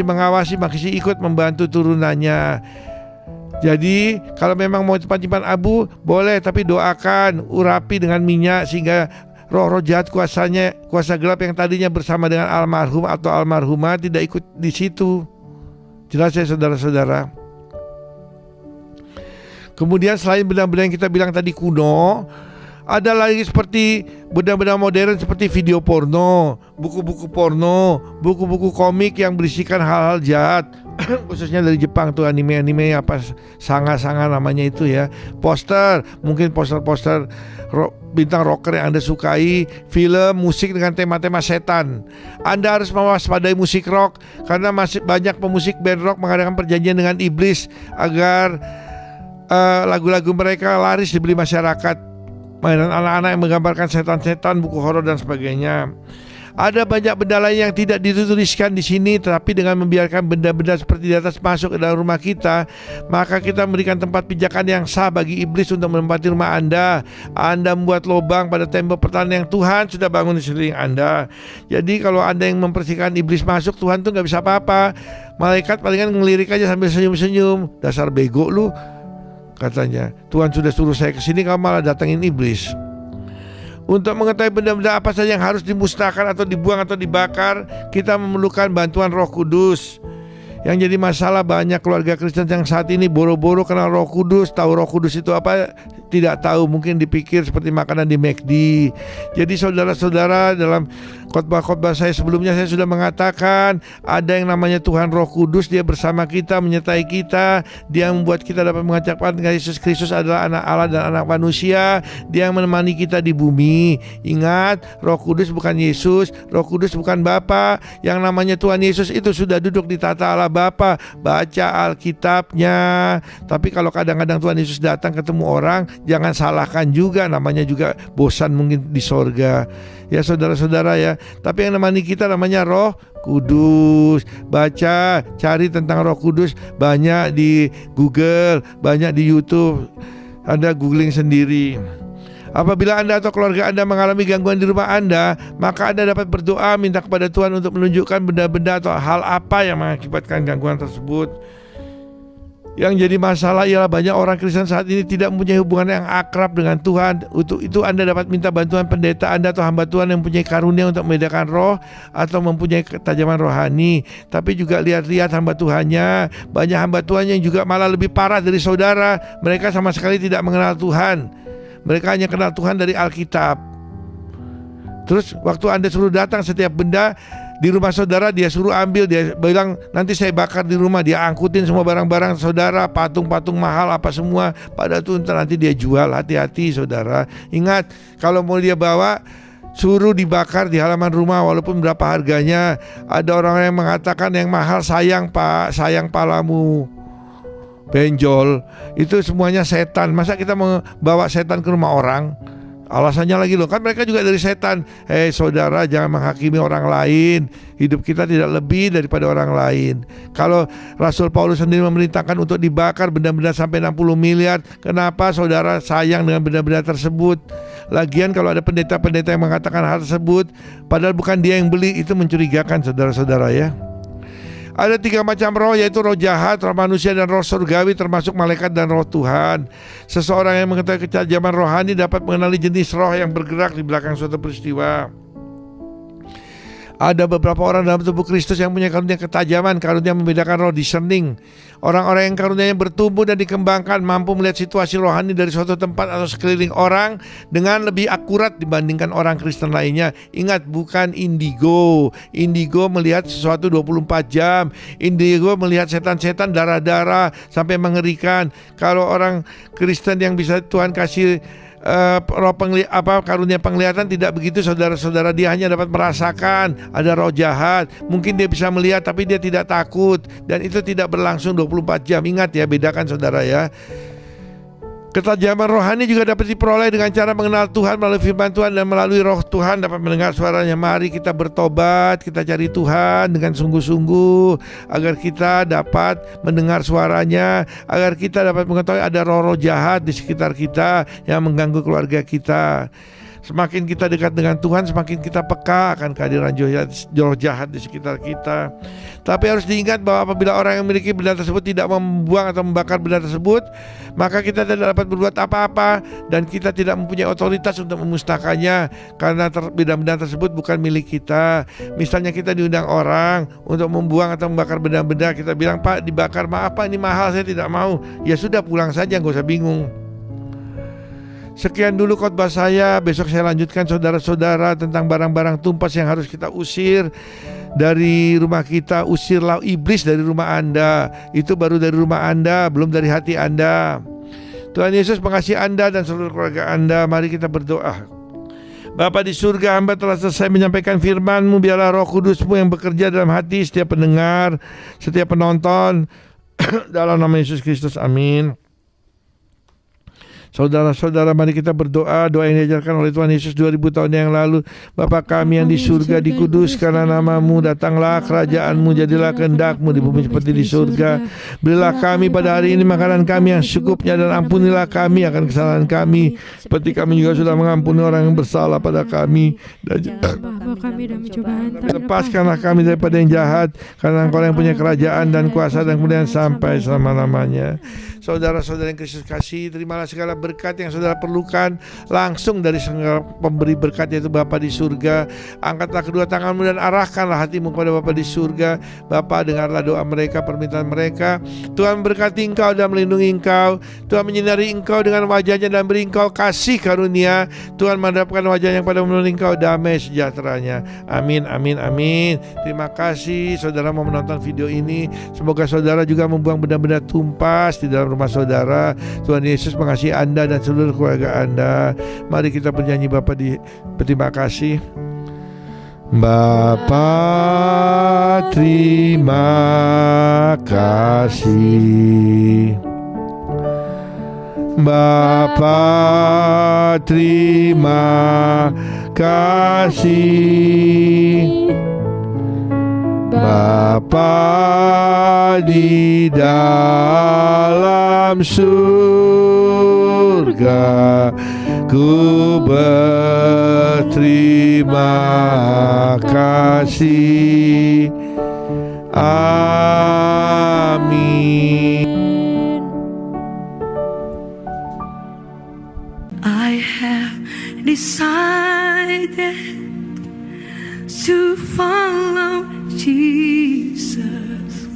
mengawasi, masih ikut membantu turunannya. Jadi kalau memang mau simpan abu boleh, tapi doakan, urapi dengan minyak sehingga roh-roh jahat kuasa gelap yang tadinya bersama dengan almarhum atau almarhumah tidak ikut di situ. Jelas ya saudara-saudara. Kemudian selain benda-benda yang kita bilang tadi kuno, ada lagi seperti benda-benda modern seperti video porno, buku-buku porno, buku-buku komik yang berisikan hal-hal jahat. Khususnya dari Jepang tuh, anime-anime apa sanga-sanga namanya itu ya. Poster, mungkin poster-poster bintang rocker yang Anda sukai, film, musik dengan tema-tema setan. Anda harus mewaspadai musik rock karena masih banyak pemusik band rock mengadakan perjanjian dengan iblis agar lagu-lagu mereka laris dibeli masyarakat. Mainan anak-anak yang menggambarkan setan-setan, buku horor dan sebagainya. Ada banyak benda lain yang tidak dituliskan di sini, tetapi dengan membiarkan benda-benda seperti di atas masuk ke dalam rumah kita, maka kita memberikan tempat pijakan yang sah bagi iblis untuk menempati rumah Anda. Anda membuat lubang pada tembok pertahanan yang Tuhan sudah bangun di sekeliling Anda. Jadi kalau Anda yang membersihkan iblis masuk, Tuhan tuh gak bisa apa-apa. Malaikat palingan ngelirik aja sambil senyum-senyum. Dasar bego lu, katanya. Tuhan sudah suruh saya kesini, kamu malah datangin iblis. Untuk mengetahui benda-benda apa saja yang harus dimusnahkan atau dibuang atau dibakar, kita memerlukan bantuan Roh Kudus. Yang jadi masalah banyak keluarga Kristen yang saat ini boro-boro kenal Roh Kudus, tahu Roh Kudus itu apa, tidak tahu, mungkin dipikir seperti makanan di McD. Jadi saudara-saudara, dalam khotbah-khotbah saya sebelumnya saya sudah mengatakan ada yang namanya Tuhan Roh Kudus. Dia bersama kita, menyertai kita. Dia membuat kita dapat mengucapkan Yesus Kristus adalah anak Allah dan anak manusia. Dia yang menemani kita di bumi. Ingat, Roh Kudus bukan Yesus, Roh Kudus bukan Bapa. Yang namanya Tuhan Yesus itu sudah duduk di tata Allah Bapa. Baca Alkitabnya. Tapi kalau kadang-kadang Tuhan Yesus datang ketemu orang, jangan salahkan juga, namanya juga bosan mungkin di sorga. Ya saudara-saudara ya. Tapi yang namanya kita namanya Roh Kudus. Baca, cari tentang Roh Kudus banyak di Google, banyak di YouTube. Anda googling sendiri. Apabila Anda atau keluarga Anda mengalami gangguan di rumah Anda, maka Anda dapat berdoa minta kepada Tuhan untuk menunjukkan benda-benda atau hal apa yang mengakibatkan gangguan tersebut. Yang jadi masalah ialah banyak orang Kristen saat ini tidak mempunyai hubungan yang akrab dengan Tuhan. Untuk itu Anda dapat minta bantuan pendeta Anda atau hamba Tuhan yang mempunyai karunia untuk membedakan roh atau mempunyai ketajaman rohani. Tapi juga lihat-lihat hamba Tuhannya. Banyak hamba Tuhan yang juga malah lebih parah dari saudara. Mereka sama sekali tidak mengenal Tuhan. Mereka hanya kenal Tuhan dari Alkitab. Terus waktu Anda suruh datang setiap benda di rumah saudara, dia suruh ambil, dia bilang nanti saya bakar di rumah, dia angkutin semua barang-barang saudara, patung-patung mahal apa semua, pada tuh nanti dia jual. Hati-hati saudara. Ingat, kalau mau dia bawa, suruh dibakar di halaman rumah walaupun berapa harganya. Ada orang yang mengatakan yang mahal sayang pak, sayang palamu. Benjol, itu semuanya setan. Masa kita membawa setan ke rumah orang? Alasannya lagi loh, kan mereka juga dari setan. Hei saudara, jangan menghakimi orang lain. Hidup kita tidak lebih daripada orang lain. Kalau Rasul Paulus sendiri memerintahkan untuk dibakar benda-benda sampai 60 miliar, kenapa saudara sayang dengan benda-benda tersebut? Lagian kalau ada pendeta-pendeta yang mengatakan hal tersebut, padahal bukan dia yang beli, itu mencurigakan saudara-saudara ya. Ada 3 macam roh, yaitu roh jahat, roh manusia, dan roh surgawi, termasuk malaikat dan roh Tuhan. Seseorang yang mengetahui ketajaman rohani dapat mengenali jenis roh yang bergerak di belakang suatu peristiwa. Ada beberapa orang dalam tubuh Kristus yang punya karunia ketajaman, karunia membedakan roh, discerning. Orang-orang yang karunianya bertumbuh dan dikembangkan mampu melihat situasi rohani dari suatu tempat atau sekeliling orang dengan lebih akurat dibandingkan orang Kristen lainnya. Ingat, bukan indigo. Indigo melihat sesuatu 24 jam. Indigo melihat setan-setan, darah-darah sampai mengerikan. Kalau orang Kristen yang bisa Tuhan kasih karunia penglihatan tidak begitu saudara-saudara. Dia hanya dapat merasakan ada roh jahat. Mungkin dia bisa melihat tapi dia tidak takut, dan itu tidak berlangsung 24 jam. Ingat ya, bedakan saudara ya. Ketajaman rohani juga dapat diperoleh dengan cara mengenal Tuhan melalui firman Tuhan dan melalui roh Tuhan dapat mendengar suaranya. Mari kita bertobat, kita cari Tuhan dengan sungguh-sungguh agar kita dapat mendengar suaranya, agar kita dapat mengetahui ada roh-roh jahat di sekitar kita yang mengganggu keluarga kita. Semakin kita dekat dengan Tuhan, semakin kita peka akan kehadiran roh jahat di sekitar kita. Tapi harus diingat bahwa apabila orang yang memiliki benda tersebut tidak membuang atau membakar benda tersebut, maka kita tidak dapat berbuat apa-apa dan kita tidak mempunyai otoritas untuk memusnahkannya, karena benda-benda tersebut bukan milik kita. Misalnya kita diundang orang untuk membuang atau membakar benda-benda, kita bilang, "Pak, dibakar, maaf Pak, ini mahal, saya tidak mau." Ya sudah, pulang saja, gak usah bingung. Sekian dulu khotbah saya. Besok saya lanjutkan saudara-saudara tentang barang-barang tumpas yang harus kita usir dari rumah kita. Usirlah iblis dari rumah Anda. Itu baru dari rumah Anda, belum dari hati Anda. Tuhan Yesus mengasihi Anda dan seluruh keluarga Anda. Mari kita berdoa. Bapa di surga, hamba telah selesai menyampaikan firman-Mu. Biarlah Roh Kudus-Mu yang bekerja dalam hati setiap pendengar, setiap penonton. Dalam nama Yesus Kristus, amin. Saudara-saudara, mari kita berdoa. Doa yang diajarkan oleh Tuhan Yesus 2000 tahun yang lalu. Bapa kami yang di surga, dikuduskanlah nama-Mu, datanglah kerajaan-Mu, jadilah kehendak-Mu di bumi seperti di surga. Berilah kami pada hari ini makanan kami yang secukupnya, dan ampunilah kami akan kesalahan kami, seperti kami juga sudah mengampuni orang yang bersalah pada kami. Dan lepaskanlah kami daripada yang jahat, karena Engkau yang punya kerajaan dan kuasa dan kemuliaan sampai selama-lamanya. Saudara-saudara yang Kristus kasih, terimalah segala berkat yang saudara perlukan langsung dari segala pemberi berkat, yaitu Bapa di surga. Angkatlah kedua tanganmu dan arahkanlah hatimu kepada Bapa di surga. Bapa, dengarlah doa mereka, permintaan mereka. Tuhan berkati engkau dan melindungi engkau. Tuhan menyinari engkau dengan wajahnya dan beri engkau kasih karunia. Tuhan menghadapkan wajahnya kepada menolong engkau, damai sejahteranya. Amin, amin, amin. Terima kasih saudara mau menonton video ini. Semoga saudara juga membuang benda-benda tumpas di dalam rumah saudara. Tuhan Yesus mengasihi Anda dan seluruh keluarga Anda. Mari kita bernyanyi Bapa berterima kasih. Bapa terima kasih, Bapa terima kasih, Bapa di dalam surga, ku berterima kasih. Amin. I have decided to follow Jesus.